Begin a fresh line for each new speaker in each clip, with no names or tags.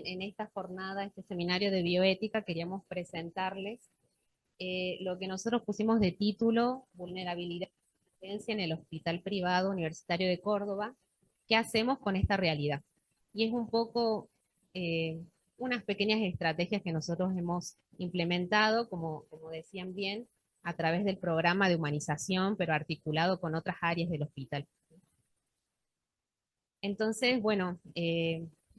en esta jornada, este seminario de bioética, queríamos presentarles lo que nosotros pusimos de título, Vulnerabilidad y Asistencia en el Hospital Privado Universitario de Córdoba. ¿Qué hacemos con esta realidad? Y es un poco eh, unas pequeñas estrategias que nosotros hemos implementado, como decían bien, a través del programa de humanización, pero articulado con otras áreas del hospital. Entonces, bueno,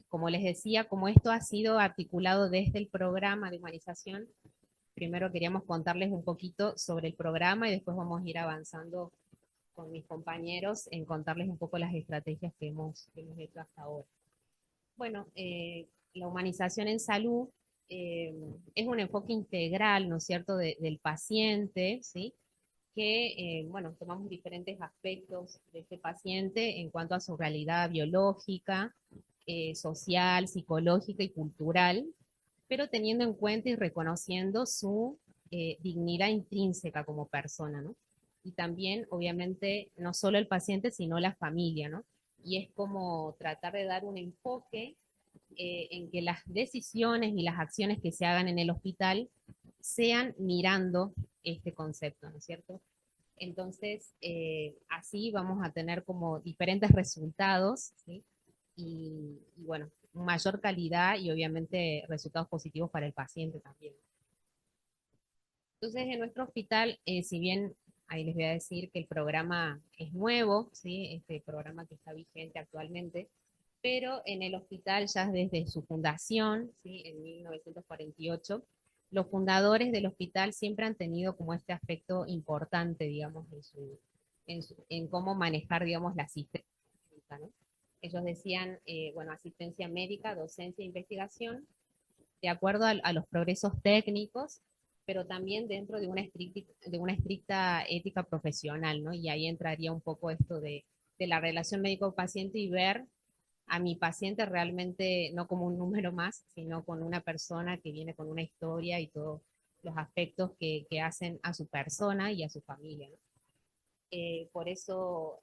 como les decía, como esto ha sido articulado desde el programa de humanización, primero queríamos contarles un poquito sobre el programa y después vamos a ir avanzando con mis compañeros en contarles un poco las estrategias que hemos hecho hasta ahora. Bueno, la humanización en salud eh, es un enfoque integral, ¿no es cierto?, del paciente, ¿sí? Que, bueno, tomamos diferentes aspectos de este paciente en cuanto a su realidad biológica, social, psicológica y cultural, pero teniendo en cuenta y reconociendo su dignidad intrínseca como persona, ¿no? Y también, obviamente, no solo el paciente, sino la familia, ¿no? Y es como tratar de dar un enfoque en que las decisiones y las acciones que se hagan en el hospital sean mirando este concepto, ¿no es cierto? Entonces, así vamos a tener como diferentes resultados, ¿sí? Y bueno, mayor calidad y obviamente resultados positivos para el paciente también. Entonces, en nuestro hospital, si bien ahí les voy a decir que el programa es nuevo, ¿sí? Este programa que está vigente actualmente, pero en el hospital ya desde su fundación, ¿sí? En 1948, los fundadores del hospital siempre han tenido como este aspecto importante, digamos, en cómo manejar, digamos, la asistencia, ¿no? Ellos decían, bueno, asistencia médica, docencia e investigación, de acuerdo a los progresos técnicos, pero también dentro de una estricta ética profesional, ¿no? Y ahí entraría un poco esto de la relación médico-paciente y ver a mi paciente realmente no como un número más, sino con una persona que viene con una historia y todos los aspectos que hacen a su persona y a su familia, ¿no? Por eso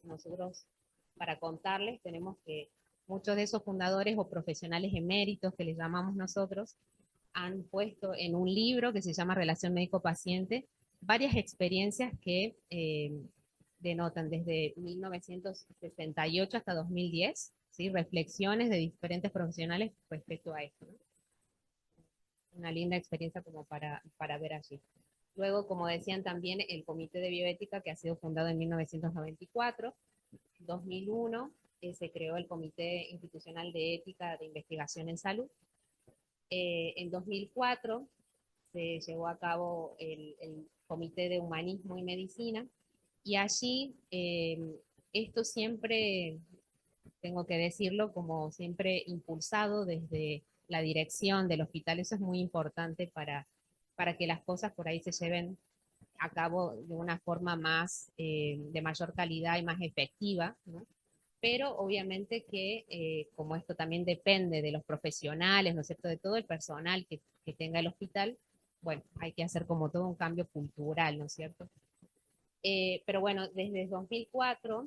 nosotros, para contarles, tenemos que muchos de esos fundadores o profesionales eméritos que les llamamos nosotros, han puesto en un libro que se llama Relación Médico-Paciente varias experiencias que denotan desde 1968 hasta 2010, ¿sí? Reflexiones de diferentes profesionales respecto a esto, ¿no? Una linda experiencia como para ver allí. Luego, como decían también, el Comité de Bioética, que ha sido fundado en 1994, 2001, se creó el Comité Institucional de Ética de Investigación en Salud. En 2004 se llevó a cabo el Comité de Humanismo y Medicina, y allí esto siempre, tengo que decirlo, como siempre impulsado desde la dirección del hospital. Eso es muy importante para que las cosas por ahí se lleven a cabo de una forma más, de mayor calidad y más efectiva, ¿no? Pero obviamente que como esto también depende de los profesionales, ¿no es cierto?, de todo el personal que tenga el hospital, bueno, hay que hacer como todo un cambio cultural, ¿no es cierto? Pero bueno, desde 2004,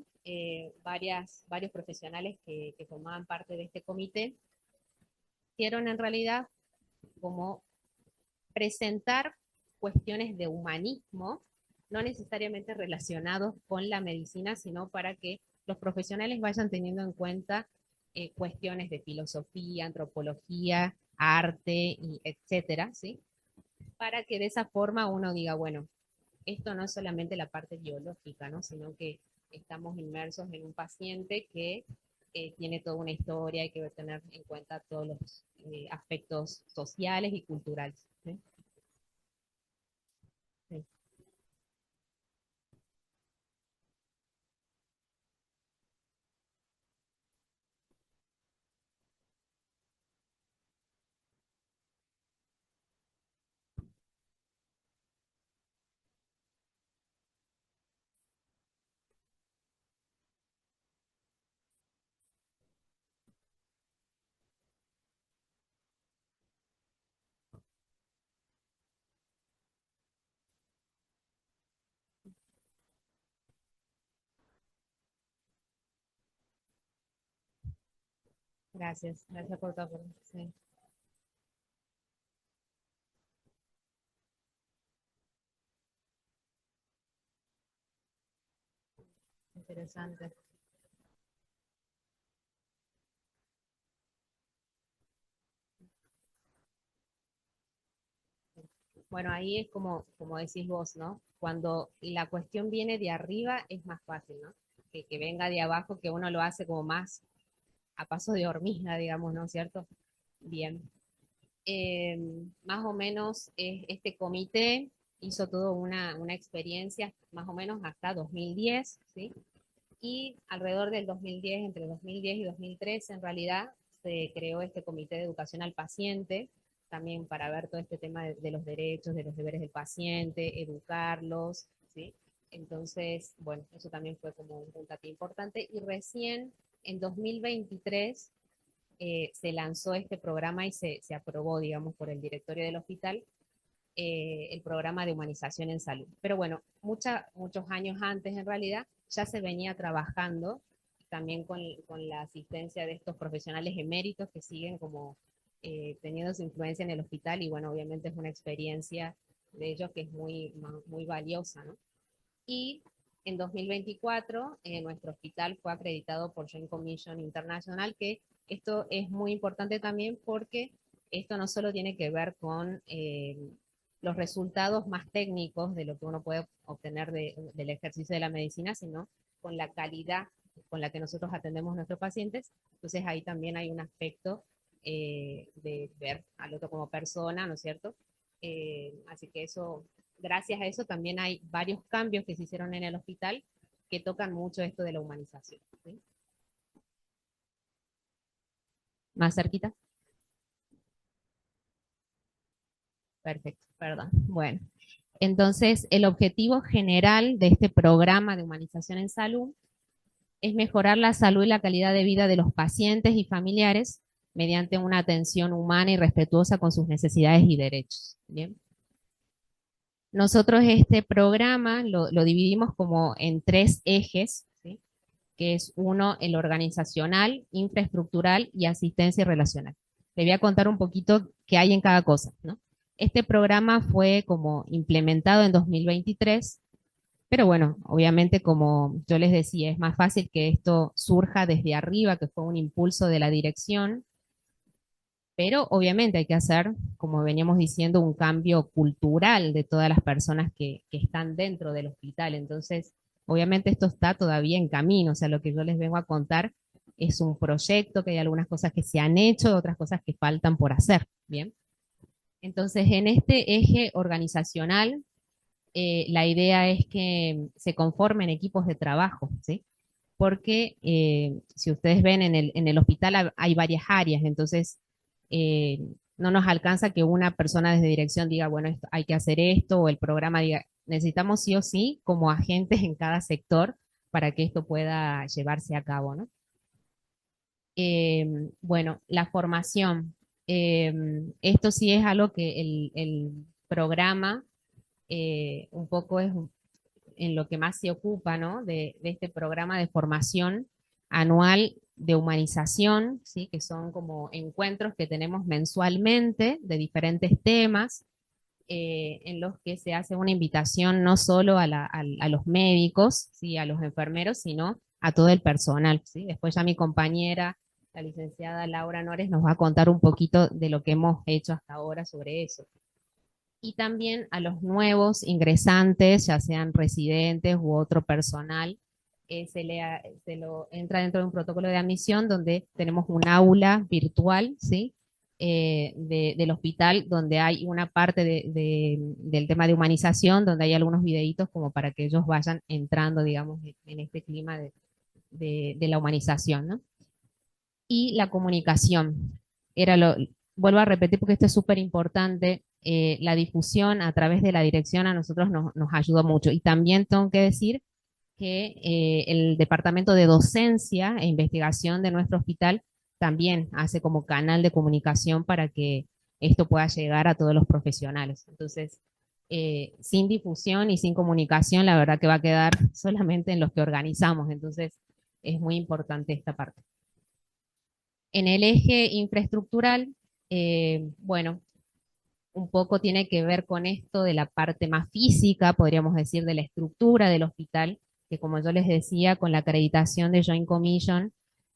varios profesionales que formaban parte de este comité, hicieron en realidad como presentar cuestiones de humanismo, no necesariamente relacionados con la medicina, sino para que los profesionales vayan teniendo en cuenta cuestiones de filosofía, antropología, arte, y etcétera, ¿sí? Para que de esa forma uno diga, bueno, esto no es solamente la parte biológica, ¿no? Sino que estamos inmersos en un paciente que tiene toda una historia, hay que tener en cuenta todos los aspectos sociales y culturales, ¿sí? Sí. Gracias, gracias por tu aporte. Sí, interesante. Bueno, ahí es como decís vos, ¿no? Cuando la cuestión viene de arriba es más fácil, ¿no? Que venga de abajo, que uno lo hace como más a paso de hormiga, digamos, ¿no es cierto? Bien. Eh, Más o menos este comité hizo toda una experiencia, más o menos hasta 2010, ¿sí? Y alrededor del 2010, entre 2010 y 2013, en realidad, se creó este Comité de Educación al Paciente, también para ver todo este tema de los derechos, de los deberes del paciente, educarlos, ¿sí? Entonces, bueno, eso también fue como un puntapié importante. Y recién, en 2023, se lanzó este programa y se aprobó, digamos, por el directorio del hospital, el programa de humanización en salud. Pero bueno, muchos años antes en realidad ya se venía trabajando también con la asistencia de estos profesionales eméritos que siguen como teniendo su influencia en el hospital y bueno, obviamente es una experiencia de ellos que es muy valiosa, ¿no? Y en 2024 nuestro hospital fue acreditado por Joint Commission International, que esto es muy importante también porque esto no solo tiene que ver con los resultados más técnicos de lo que uno puede obtener del ejercicio de la medicina, sino con la calidad con la que nosotros atendemos a nuestros pacientes. Entonces ahí también hay un aspecto de ver al otro como persona, ¿no es cierto? Así que eso, gracias a eso también hay varios cambios que se hicieron en el hospital que tocan mucho esto de la humanización. ¿Sí? Más cerquita. Perfecto, perdón. Bueno, entonces el objetivo general de este programa de humanización en salud es mejorar la salud y la calidad de vida de los pacientes y familiares mediante una atención humana y respetuosa con sus necesidades y derechos. Bien. Nosotros este programa lo dividimos como en tres ejes, ¿sí? Que es uno, el organizacional, infraestructural y asistencia relacional. Le voy a contar un poquito qué hay en cada cosa, ¿no? Este programa fue como implementado en 2023, pero bueno, obviamente como yo les decía, es más fácil que esto surja desde arriba, que fue un impulso de la dirección, pero obviamente hay que hacer, como veníamos diciendo, un cambio cultural de todas las personas que están dentro del hospital. Entonces, obviamente esto está todavía en camino, o sea, lo que yo les vengo a contar es un proyecto, que hay algunas cosas que se han hecho, otras cosas que faltan por hacer, ¿bien? Entonces, en este eje organizacional, la idea es que se conformen equipos de trabajo, ¿sí? Porque si ustedes ven en el hospital hay varias áreas, entonces eh, no nos alcanza que una persona desde dirección diga, bueno, hay que hacer esto, o el programa diga, necesitamos sí o sí como agentes en cada sector para que esto pueda llevarse a cabo, ¿no? Eh, bueno, la formación. Eh, Esto sí es algo que el programa un poco es en lo que más se ocupa, ¿no? De este programa de formación anual de humanización, ¿sí? Que son como encuentros que tenemos mensualmente de diferentes temas, en los que se hace una invitación no solo a los médicos, ¿sí? A los enfermeros, sino a todo el personal, ¿sí? Después ya mi compañera, la licenciada Laura Nores, nos va a contar un poquito de lo que hemos hecho hasta ahora sobre eso y también a los nuevos ingresantes, ya sean residentes u otro personal, se lo entra dentro de un protocolo de admisión donde tenemos un aula virtual, ¿sí? Del hospital donde hay una parte del tema de humanización, donde hay algunos videitos como para que ellos vayan entrando, digamos, en este clima de la humanización, ¿no? Y la comunicación. Era lo, Vuelvo a repetir porque esto es súper importante, la difusión a través de la dirección a nosotros nos ayuda mucho. Y también tengo que decir que el departamento de docencia e investigación de nuestro hospital también hace como canal de comunicación para que esto pueda llegar a todos los profesionales. Entonces, sin difusión y sin comunicación, la verdad que va a quedar solamente en los que organizamos. Entonces, es muy importante esta parte. En el eje infraestructural, bueno, un poco tiene que ver con esto de la parte más física, podríamos decir, de la estructura del hospital, que como yo les decía, con la acreditación de Joint Commission,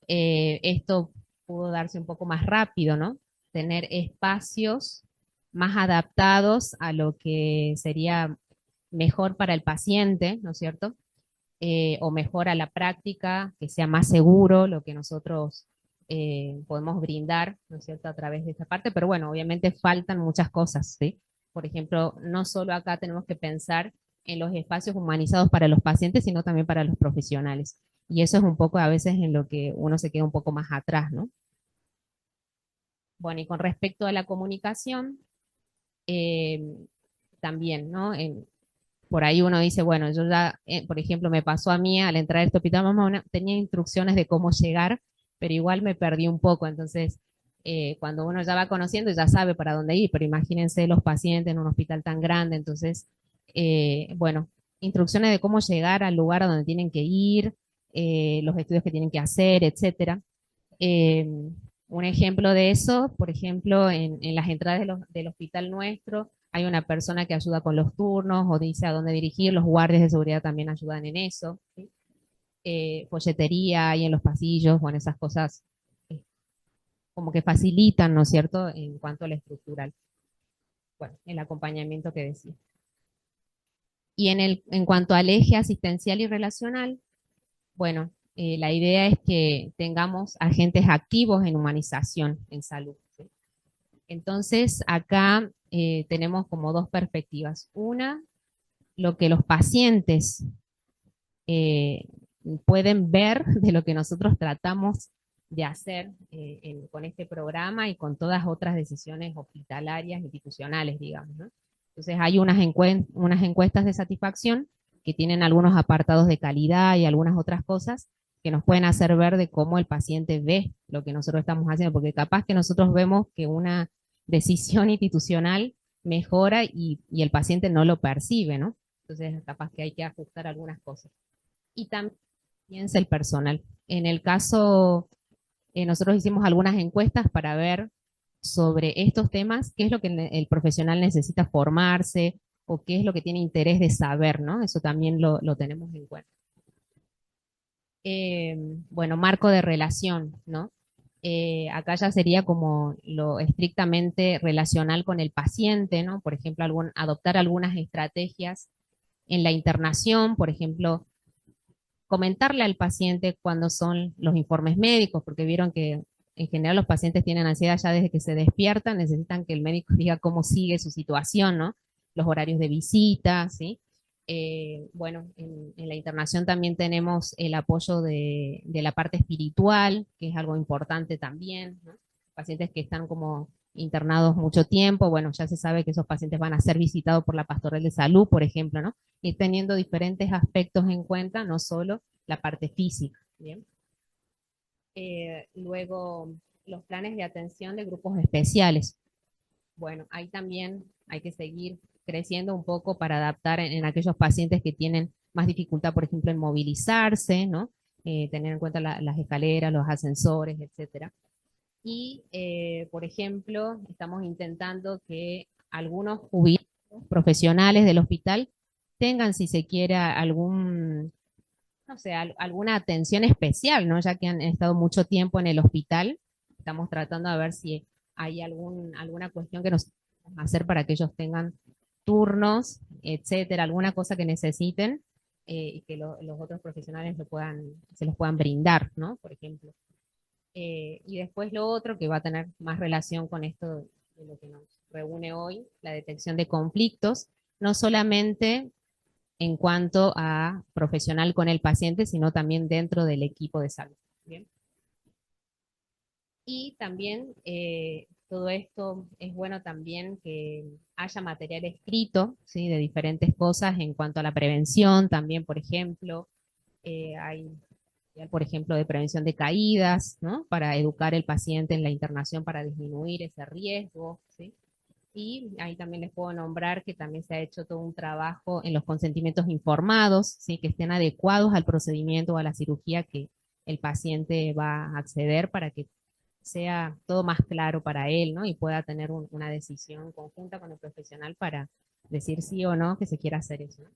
esto pudo darse un poco más rápido, ¿no? Tener espacios más adaptados a lo que sería mejor para el paciente, ¿no es cierto? O mejor a la práctica, que sea más seguro lo que nosotros podemos brindar, ¿no es cierto?, a través de esta parte, pero bueno, obviamente faltan muchas cosas, ¿sí? Por ejemplo, no solo acá tenemos que pensar en los espacios humanizados para los pacientes, sino también para los profesionales. Y eso es un poco a veces en lo que uno se queda un poco más atrás, ¿no? Bueno, y con respecto a la comunicación, eh, también, ¿no? Por ahí uno dice, bueno, yo ya, por ejemplo, me pasó a mí al entrar a este hospital, mamá, tenía instrucciones de cómo llegar, pero igual me perdí un poco. Entonces, cuando uno ya va conociendo, ya sabe para dónde ir, pero imagínense los pacientes en un hospital tan grande. Entonces, bueno, instrucciones de cómo llegar al lugar a donde tienen que ir, los estudios que tienen que hacer, etcétera. Eh, un ejemplo de eso, por ejemplo, en las entradas del hospital nuestro, hay una persona que ayuda con los turnos o dice a dónde dirigir, los guardias de seguridad también ayudan en eso, ¿sí? Folletería ahí en los pasillos, bueno, esas cosas eh, como que facilitan, ¿no es cierto?, en cuanto a la estructural, bueno, el acompañamiento que decía. Y en cuanto al eje asistencial y relacional, bueno, la idea es que tengamos agentes activos en humanización en salud, ¿sí? Entonces, acá tenemos como dos perspectivas. Una, lo que los pacientes eh, pueden ver de lo que nosotros tratamos de hacer con este programa y con todas otras decisiones hospitalarias, institucionales, digamos, ¿no? Entonces, hay unas encuestas de satisfacción que tienen algunos apartados de calidad y algunas otras cosas que nos pueden hacer ver de cómo el paciente ve lo que nosotros estamos haciendo, porque capaz que nosotros vemos que una decisión institucional mejora y el paciente no lo percibe, ¿no? Entonces, capaz que hay que ajustar algunas cosas. Y también piensa el personal. En el caso, nosotros hicimos algunas encuestas para ver sobre estos temas, qué es lo que el profesional necesita formarse o qué es lo que tiene interés de saber, ¿no? Eso también lo tenemos en cuenta. Eh, bueno, marco de relación, ¿no? Acá ya sería como lo estrictamente relacional con el paciente, ¿no? Por ejemplo, adoptar algunas estrategias en la internación, por ejemplo, comentarle al paciente cuándo son los informes médicos, porque vieron que en general los pacientes tienen ansiedad ya desde que se despiertan, necesitan que el médico diga cómo sigue su situación, ¿no? Los horarios de visita, ¿sí? Bueno, en la internación también tenemos el apoyo de la parte espiritual, que es algo importante también, ¿no? Pacientes que están como internados mucho tiempo, bueno, ya se sabe que esos pacientes van a ser visitados por la pastoral de salud, por ejemplo, ¿no? Ir teniendo diferentes aspectos en cuenta, no solo la parte física, ¿bien? Luego, los planes de atención de grupos especiales. Bueno, ahí también hay que seguir creciendo un poco para adaptar en aquellos pacientes que tienen más dificultad, por ejemplo, en movilizarse, ¿no? Tener en cuenta las escaleras, los ascensores, etcétera. Y, por ejemplo, estamos intentando que algunos jubilados profesionales del hospital tengan, si se quiere, no sé, alguna atención especial, ¿no? Ya que han estado mucho tiempo en el hospital, estamos tratando de ver si hay alguna cuestión que nos podamos hacer para que ellos tengan turnos, etcétera, alguna cosa que necesiten y que los otros profesionales se los puedan brindar, ¿no? Por ejemplo. Y después lo otro que va a tener más relación con esto de lo que nos reúne hoy, la detección de conflictos, no solamente en cuanto a profesional con el paciente, sino también dentro del equipo de salud. ¿Bien? Y también todo esto es bueno también que haya material escrito, ¿sí? De diferentes cosas en cuanto a la prevención, también, por ejemplo, hay por ejemplo, de prevención de caídas, ¿no? Para educar al paciente en la internación para disminuir ese riesgo, ¿sí? Y ahí también les puedo nombrar que también se ha hecho todo un trabajo en los consentimientos informados, ¿sí? Que estén adecuados al procedimiento o a la cirugía que el paciente va a acceder para que sea todo más claro para él, ¿no? Y pueda tener una decisión conjunta con el profesional para decir sí o no que se quiera hacer eso, ¿no?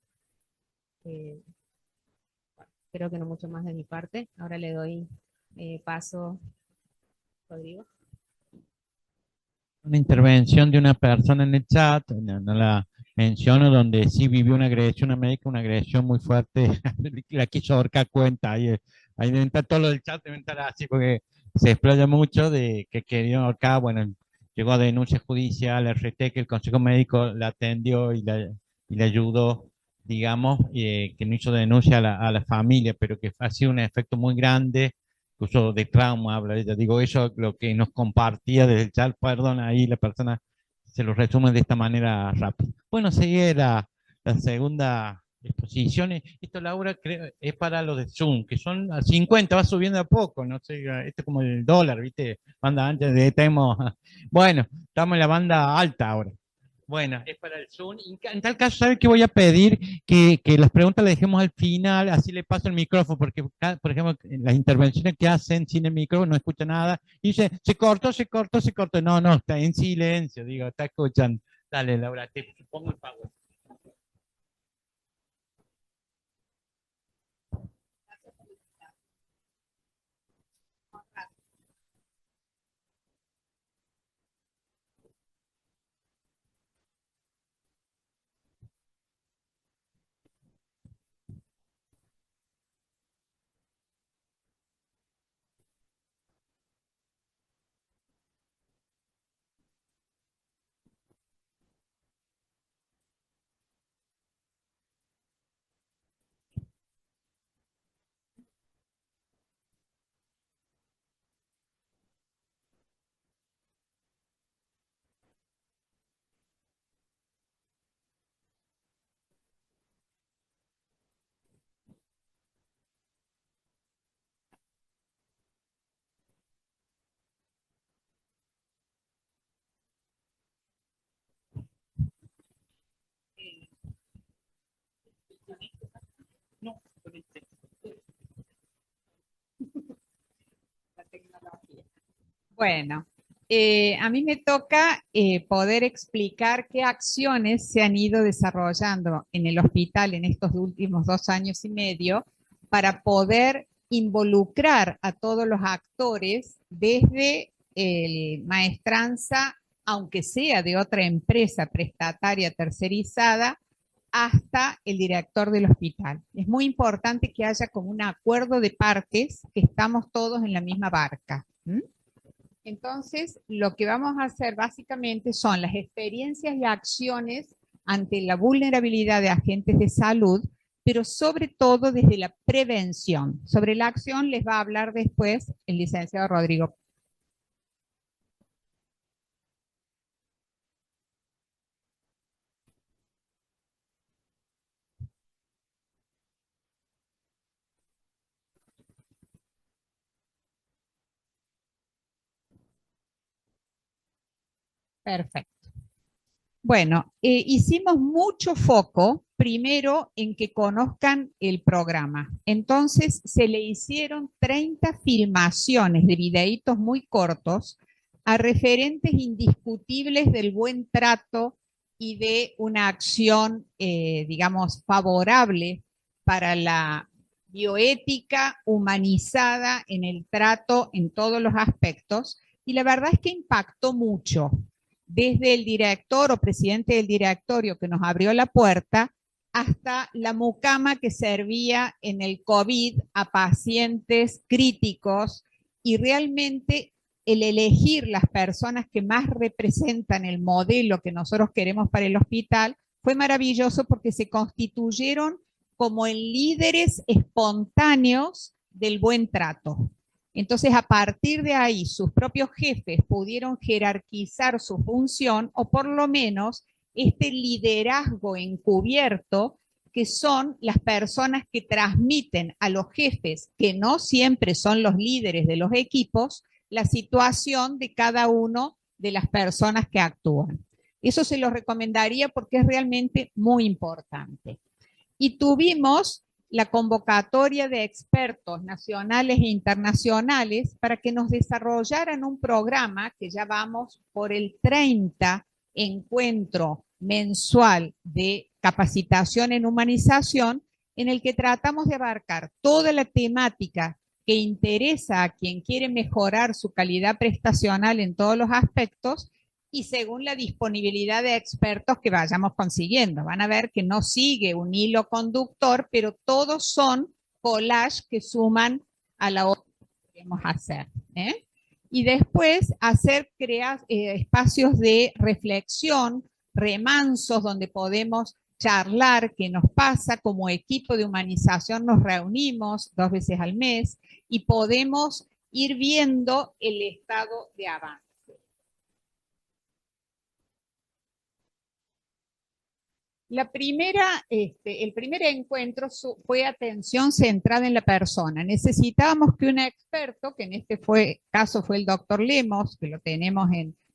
Eh, Creo que no mucho más de mi parte. Ahora le doy paso, Rodrigo.
Una intervención de una persona en el chat, no la menciono, donde sí vivió una agresión a médica, una agresión muy fuerte, la quiso ahorcar cuenta, ahí deben estar todo lo del chat, deben estar así, porque se explaya mucho de que quería ahorcar, bueno, llegó a denuncia judicial, RT, que el Consejo Médico la atendió y la ayudó, digamos, que no hizo denuncia a la familia, pero que ha sido un efecto muy grande incluso de trauma habla ella. Digo, eso lo que nos compartía desde el chat, perdón, ahí la persona se lo resume de esta manera rápida. Bueno, sigue la segunda exposición. Esto, Laura, creo, es para los de Zoom, que son a 50, va subiendo a poco, no sé, esto es como el dólar, ¿viste? Banda ancha, tenemos, bueno, estamos en la banda alta ahora. Bueno, es para el Zoom. En tal caso, ¿sabe qué voy a pedir? Que las preguntas las dejemos al final, así le paso el micrófono, porque, por ejemplo, en las intervenciones que hacen sin el micrófono no escucha nada. Y dice, se cortó, se cortó, se cortó. No, no, está en silencio, digo, está escuchando. Dale, Laura, te pongo el power. No,
La tecnología. Bueno, a mí me toca poder explicar qué acciones se han ido desarrollando en el hospital en estos últimos 2 años y medio para poder involucrar a todos los actores desde el maestranza, aunque sea de otra empresa prestataria tercerizada, hasta el director del hospital. Es muy importante que haya como un acuerdo de partes, que estamos todos en la misma barca. Entonces, lo que vamos a hacer básicamente son las experiencias y acciones ante la vulnerabilidad de agentes de salud, pero sobre todo desde la prevención. Sobre la acción les va a hablar después el licenciado Rodrigo. Perfecto. Bueno, hicimos mucho foco primero en que conozcan el programa. Entonces se le hicieron 30 filmaciones de videitos muy cortos a referentes indiscutibles del buen trato y de una acción, digamos, favorable para la bioética humanizada en el trato en todos los aspectos. Y la verdad es que impactó mucho desde el director o presidente del directorio que nos abrió la puerta hasta la mucama que servía en el COVID a pacientes críticos, y realmente el elegir las personas que más representan el modelo que nosotros queremos para el hospital fue maravilloso, porque se constituyeron como en líderes espontáneos del buen trato. Entonces, a partir de ahí, sus propios jefes pudieron jerarquizar su función, o por lo menos este liderazgo encubierto, que son las personas que transmiten a los jefes, que no siempre son los líderes de los equipos, la situación de cada uno de las personas que actúan. Eso se lo recomendaría porque es realmente muy importante. Y tuvimos la convocatoria de expertos nacionales e internacionales para que nos desarrollaran un programa que ya vamos por el 30 encuentro mensual de capacitación en humanización, en el que tratamos de abarcar toda la temática que interesa a quien quiere mejorar su calidad prestacional en todos los aspectos y según la disponibilidad de expertos que vayamos consiguiendo. Van a ver que no sigue un hilo conductor, pero todos son collages que suman a la otra que queremos hacer. Y después crear espacios de reflexión, remansos, donde podemos charlar qué nos pasa. Como equipo de humanización nos reunimos 2 veces al mes y podemos ir viendo el estado de avance. El primer encuentro fue atención centrada en la persona. Necesitábamos que un experto, que en este caso fue el doctor Lemos, que lo tenemos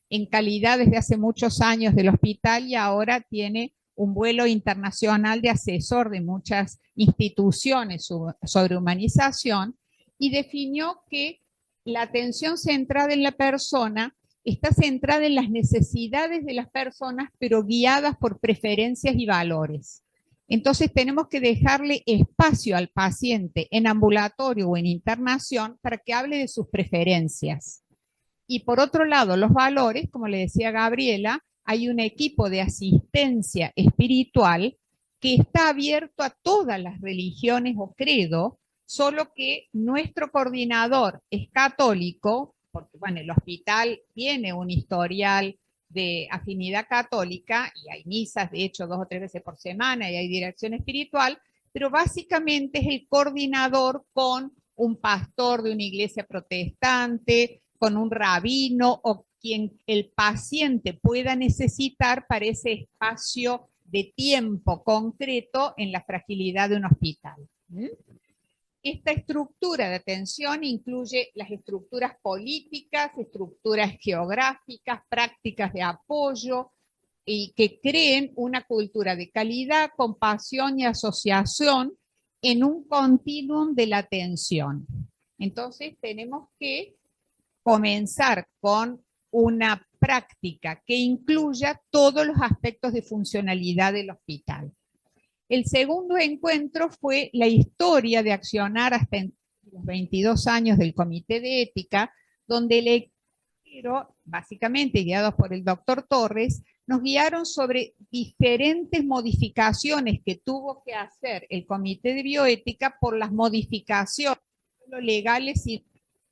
en calidad desde hace muchos años del hospital y ahora tiene un vuelo internacional de asesor de muchas instituciones sobre humanización, y definió que la atención centrada en la persona está centrada en las necesidades de las personas, pero guiadas por preferencias y valores. Entonces tenemos que dejarle espacio al paciente en ambulatorio o en internación para que hable de sus preferencias. Y por otro lado, los valores, como le decía Gabriela, hay un equipo de asistencia espiritual que está abierto a todas las religiones o credo, solo que nuestro coordinador es católico, porque bueno, el hospital tiene un historial de afinidad católica y hay misas, de hecho, 2 o 3 veces por semana y hay dirección espiritual, pero básicamente es el coordinador con un pastor de una iglesia protestante, con un rabino o quien el paciente pueda necesitar para ese espacio de tiempo concreto en la fragilidad de un hospital. Esta estructura de atención incluye las estructuras políticas, estructuras geográficas, prácticas de apoyo, y que creen una cultura de calidad, compasión y asociación en un continuum de la atención. Entonces tenemos que comenzar con una práctica que incluya todos los aspectos de funcionalidad del hospital. El segundo encuentro fue la historia de accionar hasta los 22 años del Comité de Ética, donde el equipo, básicamente guiados por el doctor Torres, nos guiaron sobre diferentes modificaciones que tuvo que hacer el Comité de Bioética por las modificaciones legales y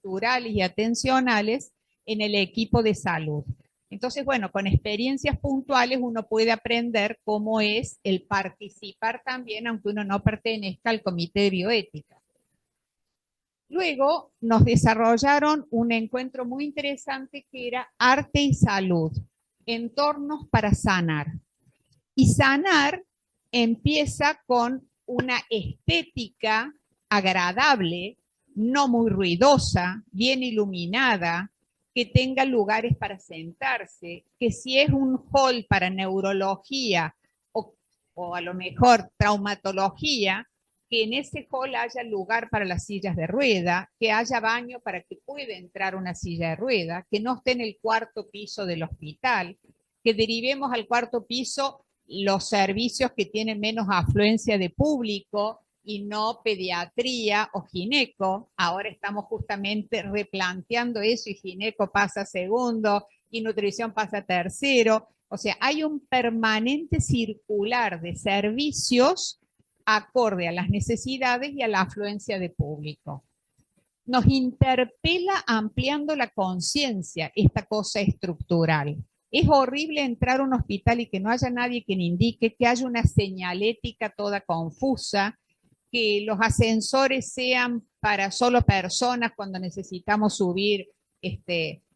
culturales y atencionales en el equipo de salud. Entonces, bueno, con experiencias puntuales uno puede aprender cómo es el participar también, aunque uno no pertenezca al Comité de Bioética. Luego nos desarrollaron un encuentro muy interesante que era arte y salud, entornos para sanar. Y sanar empieza con una estética agradable, no muy ruidosa, bien iluminada, que tenga lugares para sentarse, que si es un hall para neurología o a lo mejor traumatología, que en ese hall haya lugar para las sillas de rueda, que haya baño para que pueda entrar una silla de rueda, que no esté en el 4º piso del hospital, que derivemos al 4º piso los servicios que tienen menos afluencia de público y no pediatría o gineco. Ahora estamos justamente replanteando eso y gineco pasa a 2º y nutrición pasa a 3º. O sea, hay un permanente circular de servicios acorde a las necesidades y a la afluencia de público. Nos interpela ampliando la conciencia esta cosa estructural. Es horrible entrar a un hospital y que no haya nadie que le indique, que haya una señalética toda confusa, que los ascensores sean para solo personas cuando necesitamos subir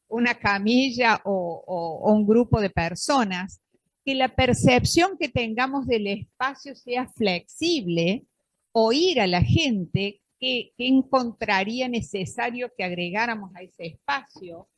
una camilla o un grupo de personas, que la percepción que tengamos del espacio sea flexible, oír a la gente que encontraría necesario que agregáramos a ese espacio,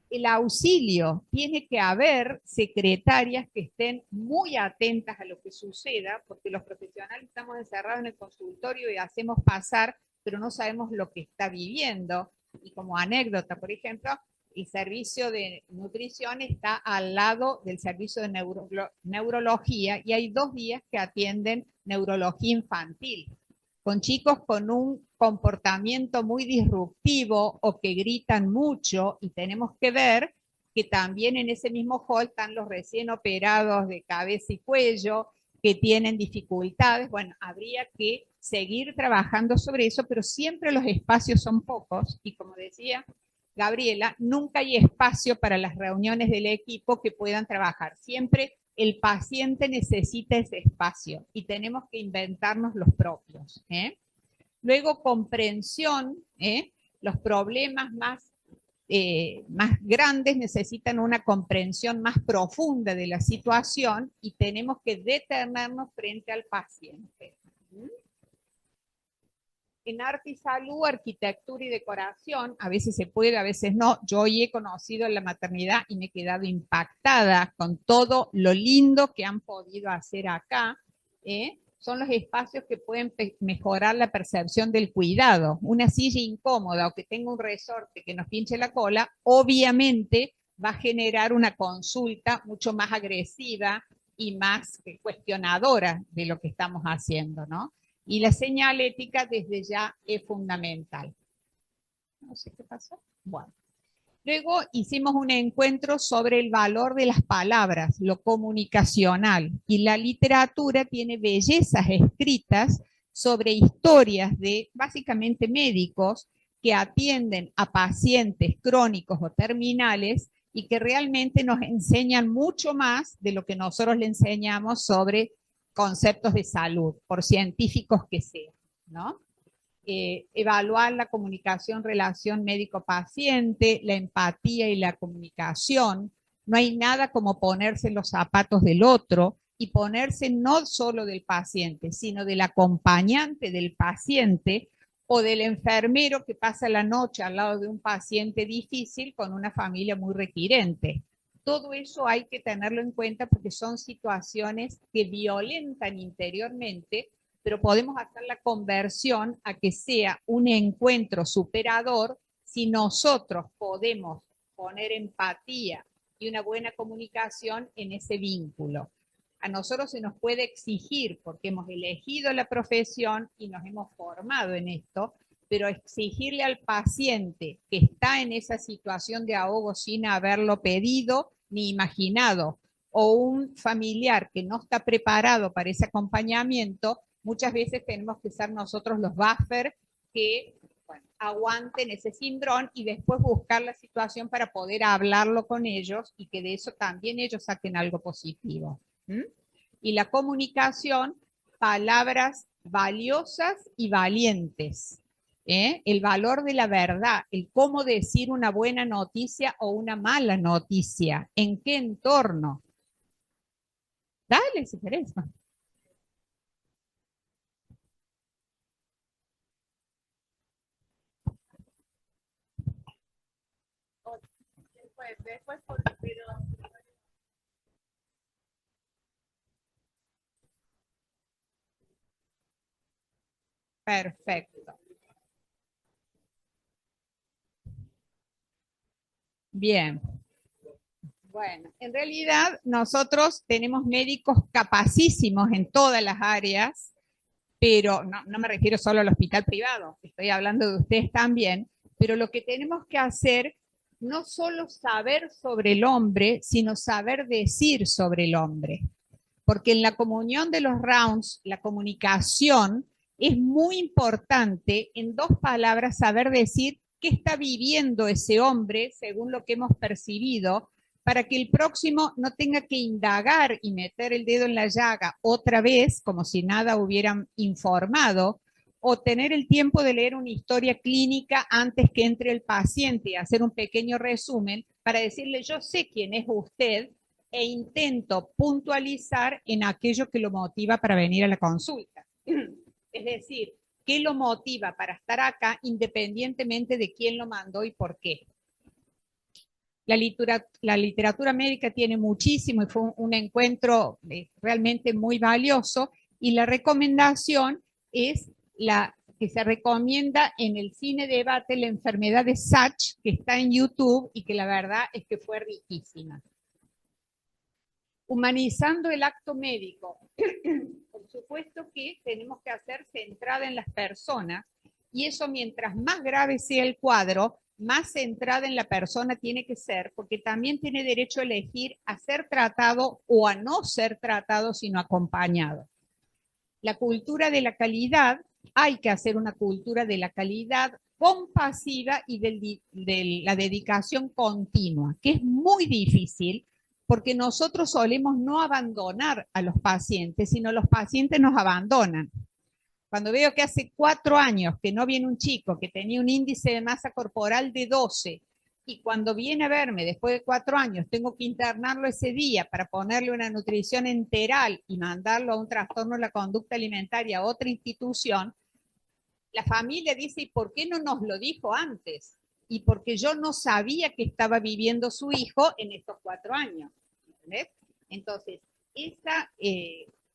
el auxilio. Tiene que haber secretarias que estén muy atentas a lo que suceda, porque los profesionales estamos encerrados en el consultorio y hacemos pasar, pero no sabemos lo que está viviendo. Y como anécdota, por ejemplo, el servicio de nutrición está al lado del servicio de neurología y hay 2 días que atienden neurología infantil con chicos con un comportamiento muy disruptivo o que gritan mucho, y tenemos que ver que también en ese mismo hall están los recién operados de cabeza y cuello que tienen dificultades. Bueno, habría que seguir trabajando sobre eso, pero siempre los espacios son pocos y, como decía Gabriela, nunca hay espacio para las reuniones del equipo que puedan trabajar. Siempre el paciente necesita ese espacio y tenemos que inventarnos los propios. Luego, comprensión. Los problemas más grandes necesitan una comprensión más profunda de la situación y tenemos que detenernos frente al paciente. En arte y salud, arquitectura y decoración, a veces se puede, a veces no. Yo hoy he conocido la maternidad y me he quedado impactada con todo lo lindo que han podido hacer acá. Son los espacios que pueden mejorar la percepción del cuidado. Una silla incómoda o que tenga un resorte que nos pinche la cola, obviamente va a generar una consulta mucho más agresiva y más cuestionadora de lo que estamos haciendo, ¿no? Y la señalética desde ya es fundamental. No sé qué pasó. Bueno. Luego hicimos un encuentro sobre el valor de las palabras, lo comunicacional. Y la literatura tiene bellezas escritas sobre historias de básicamente médicos que atienden a pacientes crónicos o terminales y que realmente nos enseñan mucho más de lo que nosotros le enseñamos sobre conceptos de salud, por científicos que sean, ¿no? Evaluar la comunicación, relación médico-paciente, la empatía y la comunicación. No hay nada como ponerse en los zapatos del otro y ponerse no solo del paciente, sino del acompañante del paciente o del enfermero que pasa la noche al lado de un paciente difícil con una familia muy requirente. Todo eso hay que tenerlo en cuenta porque son situaciones que violentan interiormente, pero podemos hacer la conversión a que sea un encuentro superador si nosotros podemos poner empatía y una buena comunicación en ese vínculo. A nosotros se nos puede exigir, porque hemos elegido la profesión y nos hemos formado en esto, pero exigirle al paciente que está en esa situación de ahogo sin haberlo pedido ni imaginado, o un familiar que no está preparado para ese acompañamiento, muchas veces tenemos que ser nosotros los buffers que aguanten ese síndrome y después buscar la situación para poder hablarlo con ellos y que de eso también ellos saquen algo positivo. Y la comunicación, palabras valiosas y valientes. El valor de la verdad, el cómo decir una buena noticia o una mala noticia, en qué entorno. Dale, si querés. Después Perfecto. Bien. Bueno, en realidad nosotros tenemos médicos capacísimos en todas las áreas, pero no me refiero solo al hospital privado, estoy hablando de ustedes también, pero lo que tenemos que hacer no solo saber sobre el hombre, sino saber decir sobre el hombre. Porque en la comunión de los rounds, la comunicación es muy importante en 2 palabras saber decir qué está viviendo ese hombre según lo que hemos percibido, para que el próximo no tenga que indagar y meter el dedo en la llaga otra vez, como si nada hubieran informado, o tener el tiempo de leer una historia clínica antes que entre el paciente y hacer un pequeño resumen para decirle, yo sé quién es usted e intento puntualizar en aquello que lo motiva para venir a la consulta. Es decir, ¿qué lo motiva para estar acá independientemente de quién lo mandó y por qué? La literatura médica tiene muchísimo y fue un encuentro realmente muy valioso, y la recomendación es la que se recomienda en el Cine Debate, la enfermedad de Sachs, que está en YouTube y que la verdad es que fue riquísima. Humanizando el acto médico. Por supuesto que tenemos que hacer centrada en las personas, y eso mientras más grave sea el cuadro, más centrada en la persona tiene que ser, porque también tiene derecho a elegir a ser tratado o a no ser tratado, sino acompañado. La cultura de la calidad, hay que hacer una cultura de la calidad compasiva y de la dedicación continua, que es muy difícil, porque nosotros solemos no abandonar a los pacientes, sino los pacientes nos abandonan. Cuando veo que hace 4 años que no viene un chico que tenía un índice de masa corporal de 12, y cuando viene a verme después de 4 años tengo que internarlo ese día para ponerle una nutrición enteral y mandarlo a un trastorno de la conducta alimentaria a otra institución, la familia dice: ¿y por qué no nos lo dijo antes? Y porque yo no sabía que estaba viviendo su hijo en estos 4 años. ¿Entendés? Entonces, esa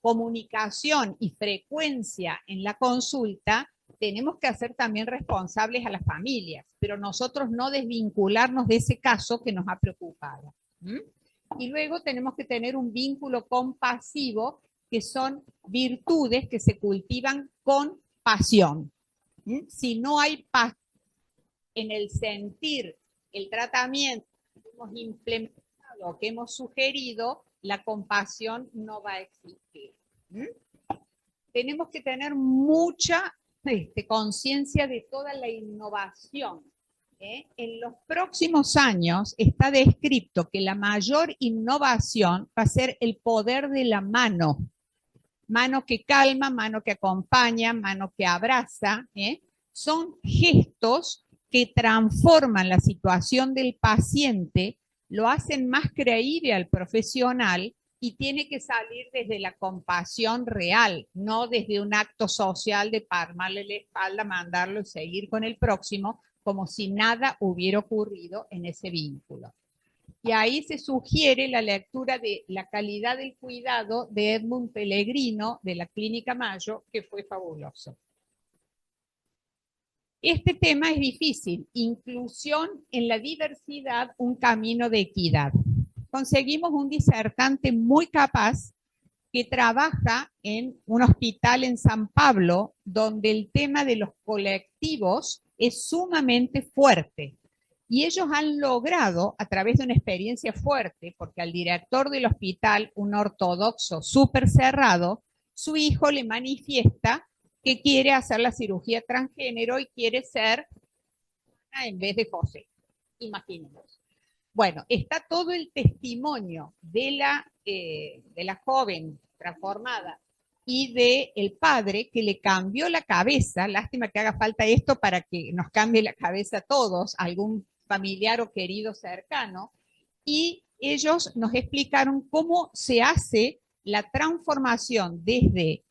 comunicación y frecuencia en la consulta tenemos que hacer también responsables a las familias, pero nosotros no desvincularnos de ese caso que nos ha preocupado. Y luego tenemos que tener un vínculo compasivo, que son virtudes que se cultivan con pasión. Si no hay paz en el sentir el tratamiento que hemos implementado, que hemos sugerido, la compasión no va a existir. Tenemos que tener mucha conciencia de toda la innovación. En los próximos años está descrito que la mayor innovación va a ser el poder de la mano. Mano que calma, mano que acompaña, mano que abraza. Son gestos que transforman la situación del paciente, lo hacen más creíble al profesional, y tiene que salir desde la compasión real, no desde un acto social de palmarle la espalda, mandarlo y seguir con el próximo, como si nada hubiera ocurrido en ese vínculo. Y ahí se sugiere la lectura de La calidad del cuidado de Edmund Pellegrino, de la Clínica Mayo, que fue fabuloso. Este tema es difícil: inclusión en la diversidad, un camino de equidad. Conseguimos un disertante muy capaz que trabaja en un hospital en San Pablo, donde el tema de los colectivos es sumamente fuerte. Y ellos han logrado, a través de una experiencia fuerte, porque al director del hospital, un ortodoxo súper cerrado, su hijo le manifiesta que quiere hacer la cirugía transgénero y quiere ser en vez de José. Imaginemos. Bueno, está todo el testimonio de la joven transformada y del padre, que le cambió la cabeza. Lástima que haga falta esto para que nos cambie la cabeza a todos, algún familiar o querido cercano, y ellos nos explicaron cómo se hace la transformación desde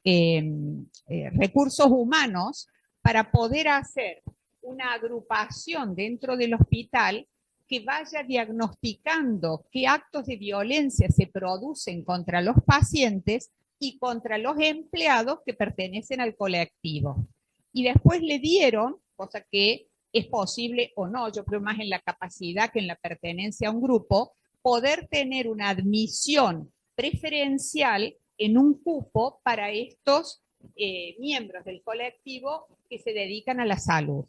recursos humanos para poder hacer una agrupación dentro del hospital que vaya diagnosticando qué actos de violencia se producen contra los pacientes y contra los empleados que pertenecen al colectivo. Y después le dieron, cosa que es posible o no, yo creo más en la capacidad que en la pertenencia a un grupo, poder tener una admisión preferencial en un cupo para estos miembros del colectivo que se dedican a la salud.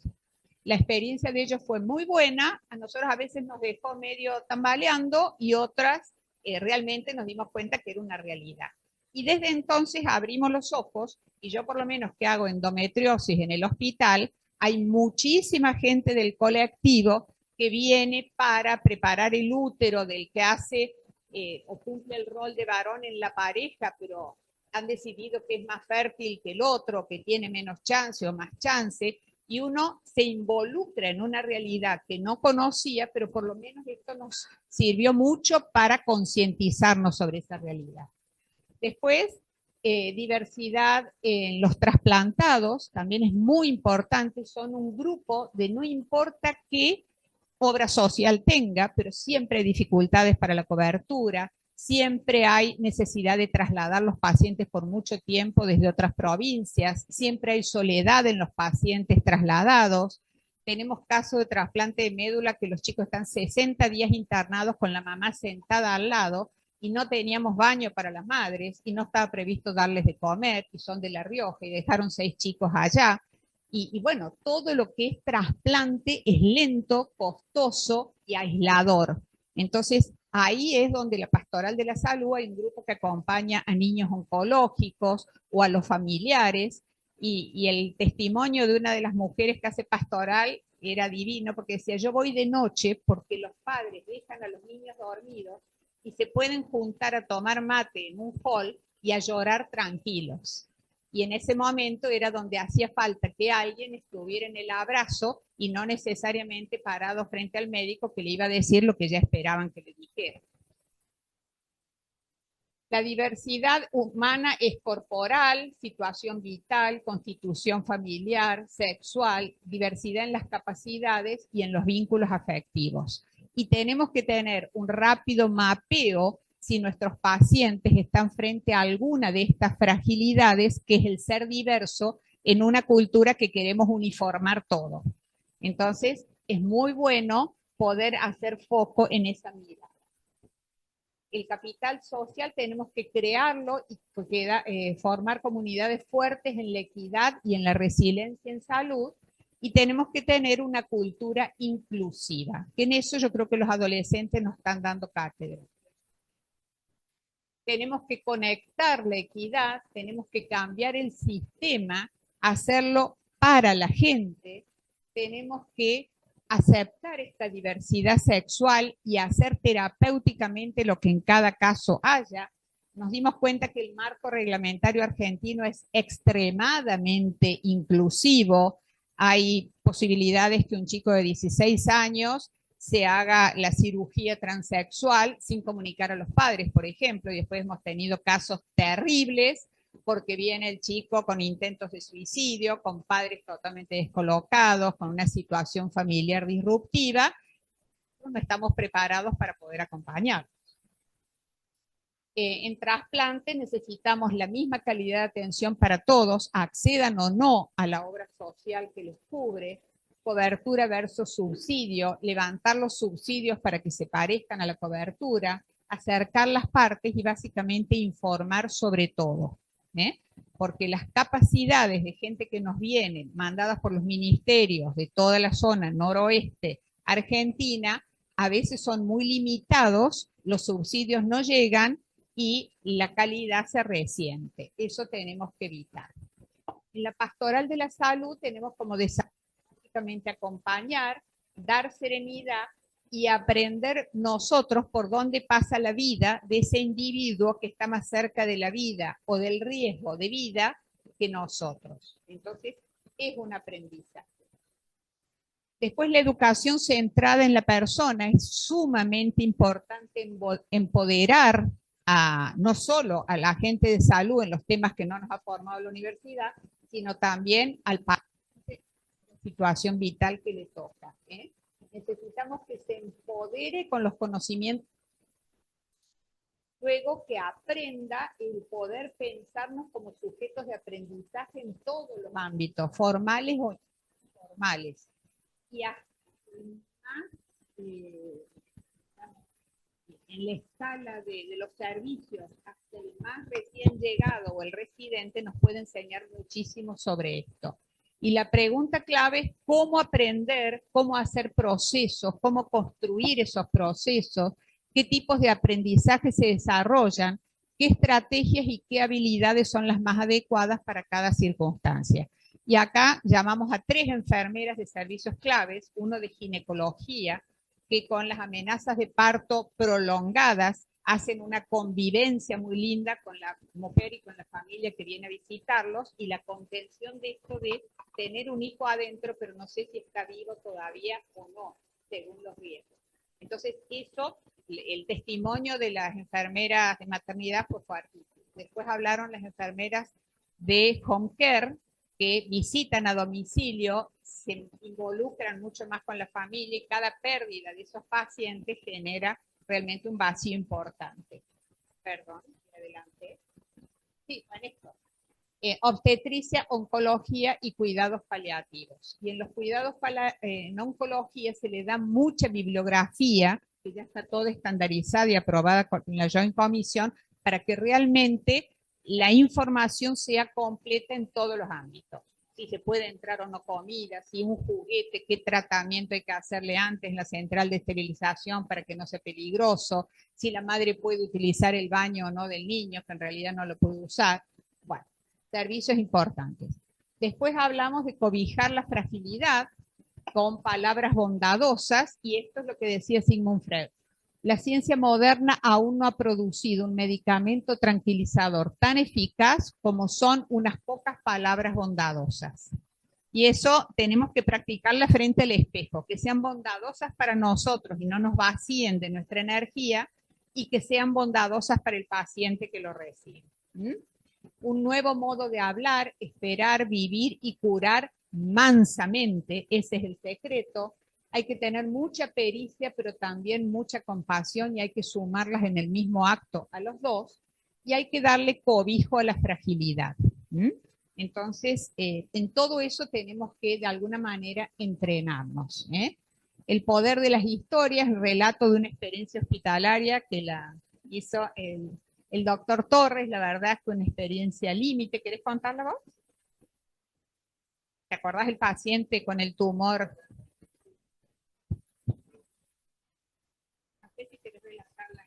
La experiencia de ellos fue muy buena, a nosotros a veces nos dejó medio tambaleando, y otras realmente nos dimos cuenta que era una realidad. Y desde entonces abrimos los ojos, y yo por lo menos que hago endometriosis en el hospital, hay muchísima gente del colectivo que viene para preparar el útero del que hace o cumple el rol de varón en la pareja, pero han decidido que es más fértil que el otro, que tiene menos chance o más chance, y uno se involucra en una realidad que no conocía, pero por lo menos esto nos sirvió mucho para concientizarnos sobre esa realidad. Después, diversidad en los trasplantados, también es muy importante, son un grupo de no importa qué obra social tenga, pero siempre hay dificultades para la cobertura, siempre hay necesidad de trasladar los pacientes por mucho tiempo desde otras provincias, siempre hay soledad en los pacientes trasladados. Tenemos casos de trasplante de médula que los chicos están 60 días internados con la mamá sentada al lado y no teníamos baño para las madres y no estaba previsto darles de comer y son de La Rioja y dejaron 6 chicos allá. Y bueno, todo lo que es trasplante es lento, costoso y aislador. Entonces, ahí es donde la Pastoral de la Salud hay un grupo que acompaña a niños oncológicos o a los familiares, y el testimonio de una de las mujeres que hace pastoral era divino, porque decía, yo voy de noche porque los padres dejan a los niños dormidos y se pueden juntar a tomar mate en un hall y a llorar tranquilos. Y en ese momento era donde hacía falta que alguien estuviera en el abrazo y no necesariamente parado frente al médico que le iba a decir lo que ya esperaban que le dijera. La diversidad humana es corporal, situación vital, constitución familiar, sexual, diversidad en las capacidades y en los vínculos afectivos. Y tenemos que tener un rápido mapeo si nuestros pacientes están frente a alguna de estas fragilidades, que es el ser diverso en una cultura que queremos uniformar todo. Entonces, es muy bueno poder hacer foco en esa mirada. El capital social tenemos que crearlo y formar comunidades fuertes en la equidad y en la resiliencia en salud, y tenemos que tener una cultura inclusiva, que en eso yo creo que los adolescentes nos están dando cátedra. Tenemos que conectar la equidad, tenemos que cambiar el sistema, hacerlo para la gente, tenemos que aceptar esta diversidad sexual y hacer terapéuticamente lo que en cada caso haya. Nos dimos cuenta que el marco reglamentario argentino es extremadamente inclusivo. Hay posibilidades que un chico de 16 años se haga la cirugía transexual sin comunicar a los padres, por ejemplo, y después hemos tenido casos terribles porque viene el chico con intentos de suicidio, con padres totalmente descolocados, con una situación familiar disruptiva. No estamos preparados para poder acompañar. En trasplante necesitamos la misma calidad de atención para todos, accedan o no a la obra social que les cubre, cobertura versus subsidio, levantar los subsidios para que se parezcan a la cobertura, acercar las partes y básicamente informar sobre todo. Porque las capacidades de gente que nos vienen mandadas por los ministerios de toda la zona noroeste argentina a veces son muy limitados, los subsidios no llegan y la calidad se resiente. Eso tenemos que evitar. En la pastoral de la salud tenemos como desafío básicamente acompañar, dar serenidad y aprender nosotros por dónde pasa la vida de ese individuo que está más cerca de la vida o del riesgo de vida que nosotros. Entonces, es un aprendizaje. Después, la educación centrada en la persona. Es sumamente importante empoderar no solo a la gente de salud en los temas que no nos ha formado la universidad, sino también al paciente en situación vital que le toca. Necesitamos que se empodere con los conocimientos, luego que aprenda el poder pensarnos como sujetos de aprendizaje en todos los ámbitos, formales o informales. Y hasta en la escala de los servicios, hasta el más recién llegado o el residente nos puede enseñar muchísimo sobre esto. Y la pregunta clave es cómo aprender, cómo hacer procesos, cómo construir esos procesos, qué tipos de aprendizaje se desarrollan, qué estrategias y qué habilidades son las más adecuadas para cada circunstancia. Y acá llamamos a 3 enfermeras de servicios claves, uno de ginecología, que con las amenazas de parto prolongadas hacen una convivencia muy linda con la mujer y con la familia que viene a visitarlos, y la contención de esto de tener un hijo adentro, pero no sé si está vivo todavía o no, según los riesgos. Entonces, eso, el testimonio de las enfermeras de maternidad fue fuertísimo. Después hablaron las enfermeras de home care, que visitan a domicilio se involucran mucho más con la familia y cada pérdida de esos pacientes genera realmente un vacío importante. Perdón, adelante. Sí, con esto. Obstetricia, oncología y cuidados paliativos. Y en los cuidados en oncología se le da mucha bibliografía, que ya está toda estandarizada y aprobada en la Joint Commission, para que realmente la información sea completa en todos los ámbitos. Si se puede entrar o no comida, si un juguete, qué tratamiento hay que hacerle antes en la central de esterilización para que no sea peligroso, si la madre puede utilizar el baño o no del niño, que en realidad no lo puede usar. Bueno, servicios importantes. Después hablamos de cobijar la fragilidad con palabras bondadosas, y esto es lo que decía Sigmund Freud. La ciencia moderna aún no ha producido un medicamento tranquilizador tan eficaz como son unas pocas palabras bondadosas. Y eso tenemos que practicarla frente al espejo, que sean bondadosas para nosotros y no nos vacíen de nuestra energía, y que sean bondadosas para el paciente que lo recibe. Un nuevo modo de hablar, esperar, vivir y curar mansamente, ese es el secreto. Hay que tener mucha pericia, pero también mucha compasión, y hay que sumarlas en el mismo acto a los dos, y hay que darle cobijo a la fragilidad. Entonces, en todo eso tenemos que de alguna manera entrenarnos. El poder de las historias, el relato de una experiencia hospitalaria que la hizo el doctor Torres, la verdad es que una experiencia límite. ¿Querés contarla vos? ¿Te acordás del paciente con el tumor? No sé si querés relatarla.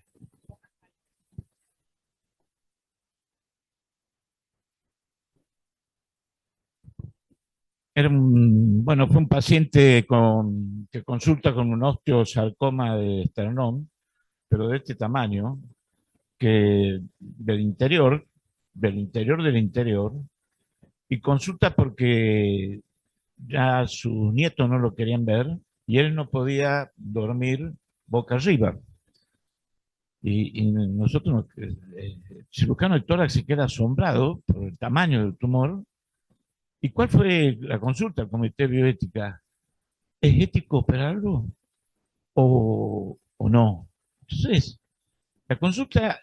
Bueno, fue un paciente que consulta con un osteosarcoma de esternón, pero de este tamaño, que del interior, del interior, y consulta porque ya sus nietos no lo querían ver y él no podía dormir boca arriba. Y nosotros, el cirujano de tórax se queda asombrado por el tamaño del tumor. ¿Y cuál fue la consulta al comité de bioética? ¿Es ético operarlo o no? Entonces, la consulta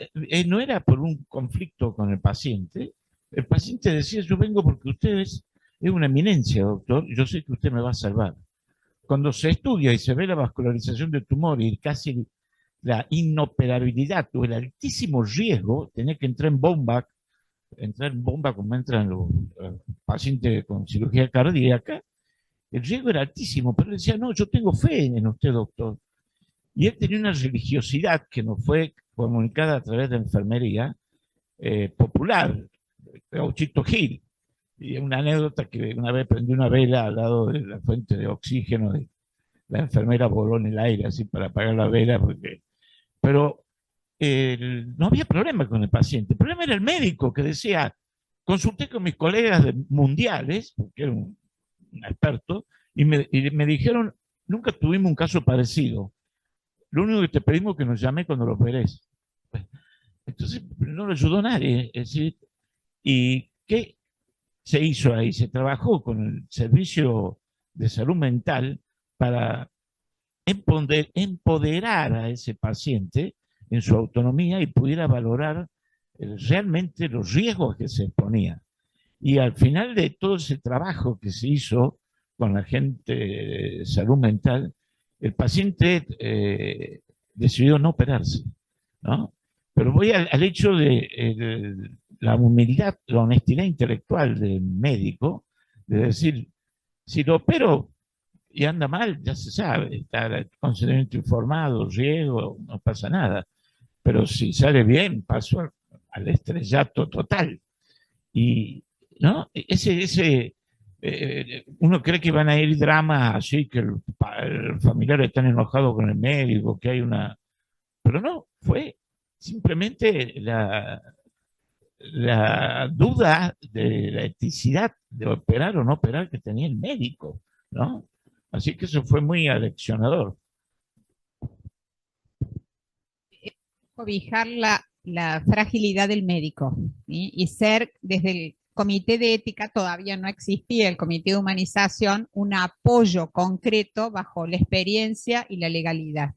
no era por un conflicto con el paciente. El paciente decía, yo vengo porque usted es una eminencia, doctor, y yo sé que usted me va a salvar. Cuando se estudia y se ve la vascularización del tumor y casi la inoperabilidad o el altísimo riesgo, tener que entrar en bomba como entran los pacientes con cirugía cardíaca, el riesgo era altísimo, pero él decía, no, yo tengo fe en usted, doctor. Y él tenía una religiosidad que nos fue comunicada a través de enfermería popular, Gauchito Gil. Y una anécdota que una vez prendí una vela al lado de la fuente de oxígeno, de la enfermera voló en el aire así para apagar la vela, pero no había problema con el paciente. El problema era el médico que decía, consulté con mis colegas mundiales, porque era un experto, y me dijeron, nunca tuvimos un caso parecido. Lo único que te pedimos es que nos llame cuando lo operes. Entonces, no le ayudó a nadie. Es decir, ¿y qué se hizo ahí? Se trabajó con el servicio de salud mental para empoderar a ese paciente en su autonomía y pudiera valorar realmente los riesgos que se exponía. Y al final de todo ese trabajo que se hizo con la gente de salud mental, el paciente decidió no operarse, ¿no? Pero voy al hecho de la humildad, la honestidad intelectual del médico, de decir, si lo opero y anda mal, ya se sabe, está el consentimiento informado, riesgo, no pasa nada. Pero si sale bien, paso al estrellato total. Y, ¿no? Uno cree que van a ir dramas así, que el familiar está enojado con el médico, que hay una... Pero no, fue simplemente la duda de la eticidad de operar o no operar que tenía el médico, ¿no? Así que eso fue muy aleccionador.
Cobijar la fragilidad del médico, ¿sí? Y ser desde comité de ética, todavía no existía el comité de humanización, un apoyo concreto bajo la experiencia y la legalidad.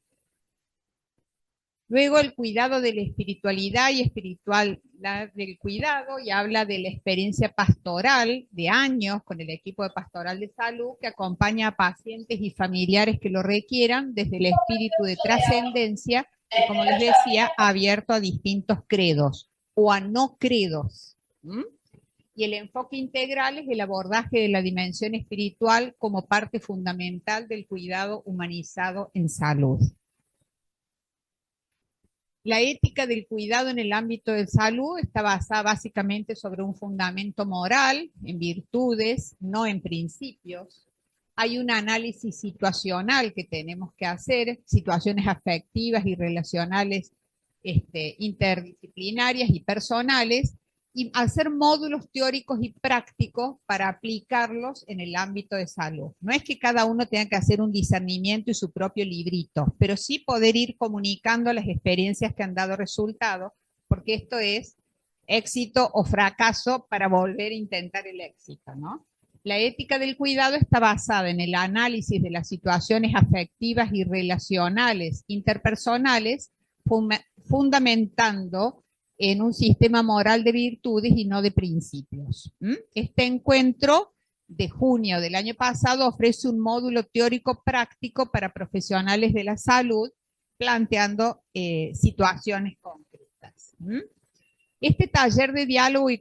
Luego el cuidado de la espiritualidad y espiritualidad del cuidado, y habla de la experiencia pastoral de años con el equipo de pastoral de salud que acompaña a pacientes y familiares que lo requieran desde el espíritu de trascendencia y, como les decía, abierto a distintos credos o a no credos. Y el enfoque integral es el abordaje de la dimensión espiritual como parte fundamental del cuidado humanizado en salud. La ética del cuidado en el ámbito de salud está basada básicamente sobre un fundamento moral, en virtudes, no en principios. Hay un análisis situacional que tenemos que hacer, situaciones afectivas y relacionales, interdisciplinarias y personales, y hacer módulos teóricos y prácticos para aplicarlos en el ámbito de salud. No es que cada uno tenga que hacer un discernimiento y su propio librito, pero sí poder ir comunicando las experiencias que han dado resultado, porque esto es éxito o fracaso para volver a intentar el éxito, ¿no? La ética del cuidado está basada en el análisis de las situaciones afectivas y relacionales interpersonales, fundamentando en un sistema moral de virtudes y no de principios. Este encuentro de junio del año pasado ofrece un módulo teórico práctico para profesionales de la salud, planteando situaciones concretas. Este taller de diálogo y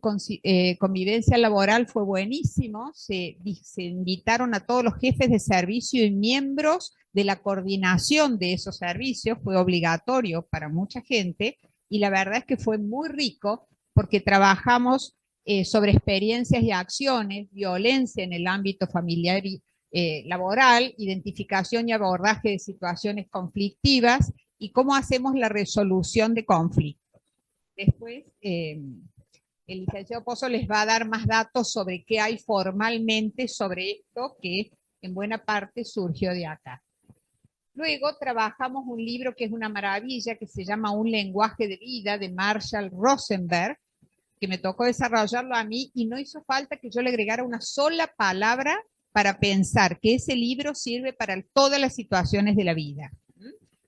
convivencia laboral fue buenísimo. Se invitaron a todos los jefes de servicio y miembros de la coordinación de esos servicios. Fue obligatorio para mucha gente. Y la verdad es que fue muy rico porque trabajamos sobre experiencias y acciones, violencia en el ámbito familiar y laboral, identificación y abordaje de situaciones conflictivas y cómo hacemos la resolución de conflictos. Después, el licenciado Pozo les va a dar más datos sobre qué hay formalmente sobre esto, que en buena parte surgió de acá. Luego trabajamos un libro que es una maravilla, que se llama Un lenguaje de vida, de Marshall Rosenberg, que me tocó desarrollarlo a mí y no hizo falta que yo le agregara una sola palabra para pensar que ese libro sirve para todas las situaciones de la vida.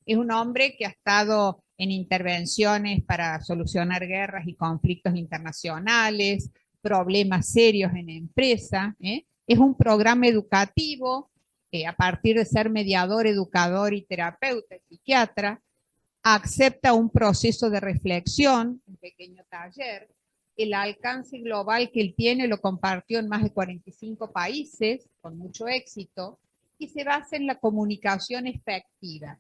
Es un hombre que ha estado en intervenciones para solucionar guerras y conflictos internacionales, problemas serios en empresa. Es un programa educativo, a partir de ser mediador, educador y terapeuta, psiquiatra, acepta un proceso de reflexión, un pequeño taller. El alcance global que él tiene lo compartió en más de 45 países, con mucho éxito, y se basa en la comunicación efectiva.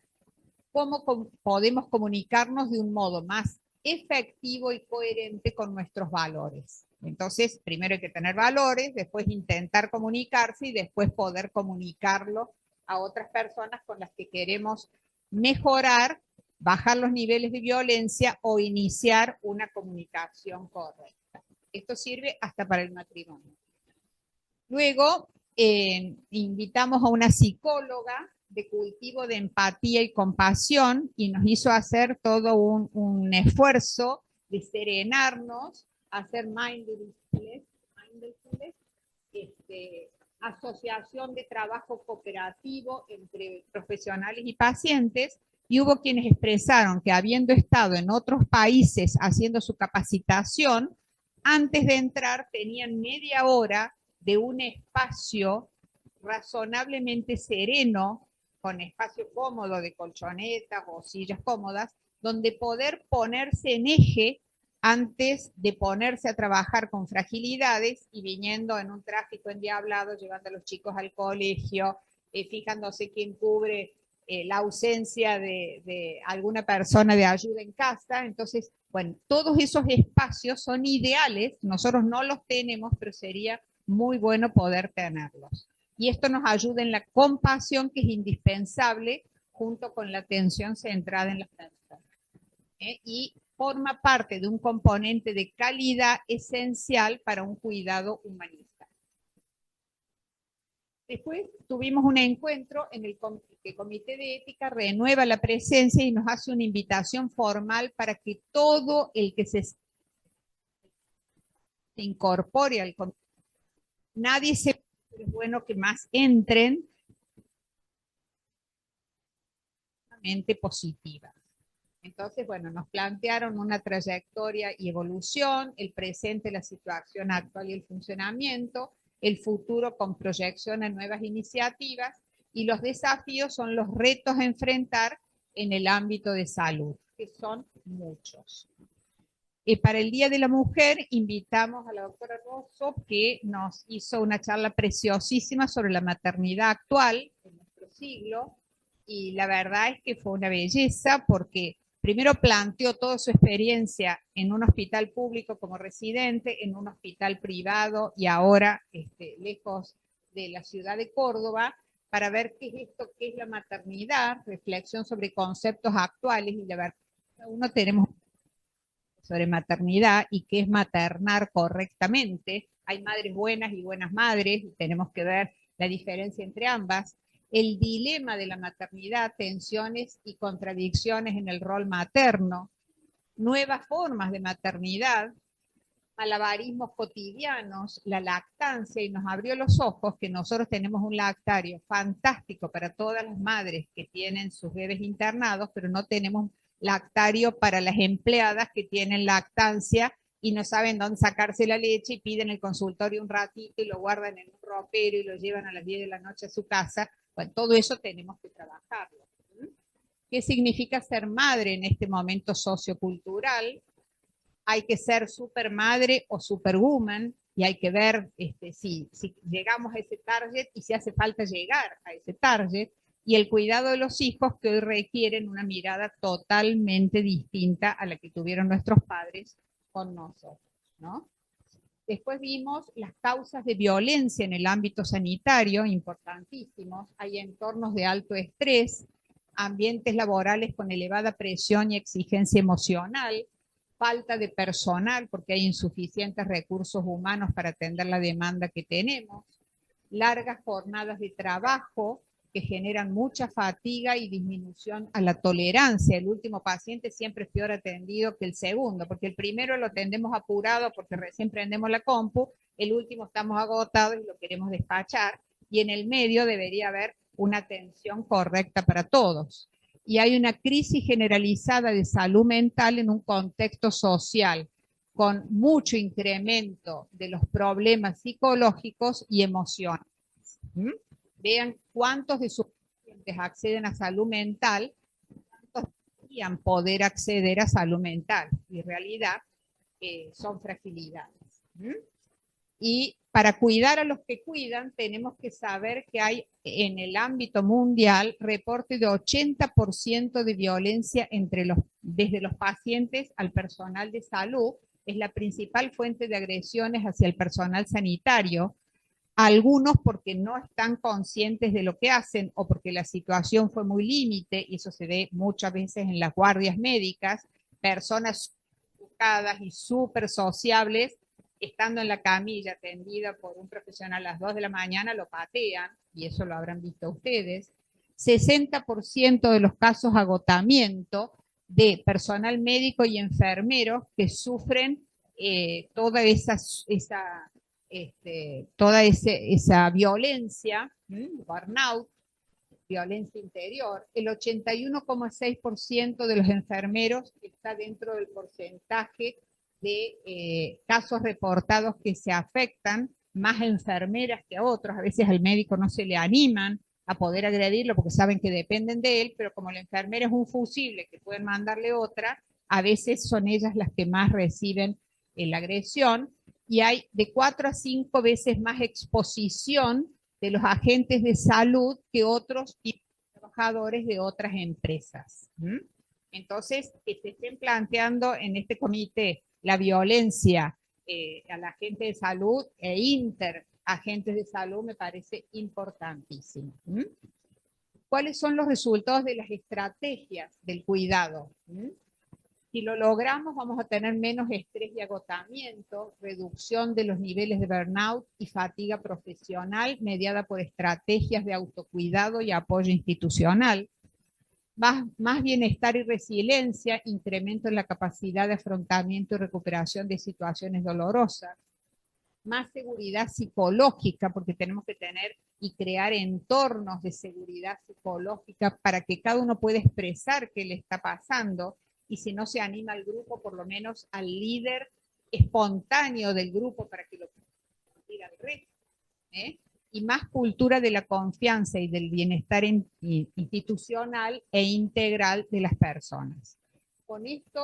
¿Cómo podemos comunicarnos de un modo más efectivo y coherente con nuestros valores? Entonces, primero hay que tener valores, después intentar comunicarse y después poder comunicarlo a otras personas con las que queremos mejorar, bajar los niveles de violencia o iniciar una comunicación correcta. Esto sirve hasta para el matrimonio. Luego, invitamos a una psicóloga de cultivo de empatía y compasión y nos hizo hacer todo un esfuerzo de serenarnos, hacer mindfulness, asociación de trabajo cooperativo entre profesionales y pacientes, y hubo quienes expresaron que habiendo estado en otros países haciendo su capacitación, antes de entrar tenían media hora de un espacio razonablemente sereno, con espacio cómodo de colchonetas o sillas cómodas, donde poder ponerse en eje antes de ponerse a trabajar con fragilidades y viniendo en un tráfico endiablado, llevando a los chicos al colegio, fijándose quién cubre la ausencia de alguna persona de ayuda en casa. Entonces, bueno, todos esos espacios son ideales, nosotros no los tenemos, pero sería muy bueno poder tenerlos. Y esto nos ayuda en la compasión, que es indispensable, junto con la atención centrada en las personas. Y forma parte de un componente de calidad esencial para un cuidado humanista. Después tuvimos un encuentro en el que el Comité de Ética renueva la presencia y nos hace una invitación formal para que todo el que se se incorpore al comité. Nadie se... Pero es bueno que más entren positiva. Entonces, bueno, nos plantearon una trayectoria y evolución, el presente, la situación actual y el funcionamiento, el futuro con proyección a nuevas iniciativas, y los desafíos son los retos a enfrentar en el ámbito de salud, que son muchos. Para el Día de la Mujer invitamos a la doctora Rosso, que nos hizo una charla preciosísima sobre la maternidad actual en nuestro siglo, y la verdad es que fue una belleza porque primero planteó toda su experiencia en un hospital público como residente, en un hospital privado y ahora lejos de la ciudad de Córdoba, para ver qué es esto, qué es la maternidad, reflexión sobre conceptos actuales, y la verdad, uno tenemos sobre maternidad y qué es maternar correctamente. Hay madres buenas y buenas madres, y tenemos que ver la diferencia entre ambas. El dilema de la maternidad, tensiones y contradicciones en el rol materno, nuevas formas de maternidad, malabarismos cotidianos, la lactancia, y nos abrió los ojos que nosotros tenemos un lactario fantástico para todas las madres que tienen sus bebés internados, pero no tenemos lactario para las empleadas que tienen lactancia y no saben dónde sacarse la leche y piden el consultorio un ratito y lo guardan en un ropero y lo llevan a las 10 de la noche a su casa. Bueno, todo eso tenemos que trabajarlo. ¿Qué significa ser madre en este momento sociocultural? Hay que ser super madre o superwoman, y hay que ver si llegamos a ese target y si hace falta llegar a ese target, y el cuidado de los hijos, que hoy requieren una mirada totalmente distinta a la que tuvieron nuestros padres con nosotros, ¿no? Después vimos las causas de violencia en el ámbito sanitario, importantísimos. Hay entornos de alto estrés, ambientes laborales con elevada presión y exigencia emocional, falta de personal porque hay insuficientes recursos humanos para atender la demanda que tenemos, largas jornadas de trabajo que generan mucha fatiga y disminución a la tolerancia. El último paciente siempre es peor atendido que el segundo, porque el primero lo atendemos apurado porque recién prendemos la compu, el último estamos agotados y lo queremos despachar, y en el medio debería haber una atención correcta para todos. Y hay una crisis generalizada de salud mental en un contexto social con mucho incremento de los problemas psicológicos y emocionales. Vean cuántos de sus pacientes acceden a salud mental, cuántos deberían poder acceder a salud mental. Y en realidad son fragilidades. Y para cuidar a los que cuidan, tenemos que saber que hay en el ámbito mundial reporte de 80% de violencia desde los pacientes al personal de salud. Es la principal fuente de agresiones hacia el personal sanitario. Algunos porque no están conscientes de lo que hacen o porque la situación fue muy límite, y eso se ve muchas veces en las guardias médicas, personas educadas y súper sociables, estando en la camilla atendida por un profesional a las 2 de la mañana, lo patean, y eso lo habrán visto ustedes. 60% de los casos de agotamiento de personal médico y enfermeros que sufren toda esa violencia, burnout, violencia interior. El 81,6% de los enfermeros está dentro del porcentaje de casos reportados que se afectan, más enfermeras que a otros. A veces al médico no se le animan a poder agredirlo porque saben que dependen de él, pero como la enfermera es un fusible que pueden mandarle otra, a veces son ellas las que más reciben la agresión, y hay de 4 a 5 veces más exposición de los agentes de salud que otros trabajadores de otras empresas. Entonces, que se estén planteando en este comité la violencia a la gente de salud e interagentes de salud me parece importantísimo. ¿Cuáles son los resultados de las estrategias del cuidado? Si lo logramos, vamos a tener menos estrés y agotamiento, reducción de los niveles de burnout y fatiga profesional mediada por estrategias de autocuidado y apoyo institucional. Más bienestar y resiliencia, incremento en la capacidad de afrontamiento y recuperación de situaciones dolorosas, más seguridad psicológica, porque tenemos que tener y crear entornos de seguridad psicológica para que cada uno pueda expresar qué le está pasando, y si no se anima al grupo, por lo menos al líder espontáneo del grupo para que lo diga al resto, ¿eh? Y más cultura de la confianza y del bienestar institucional e integral de las personas. Con esto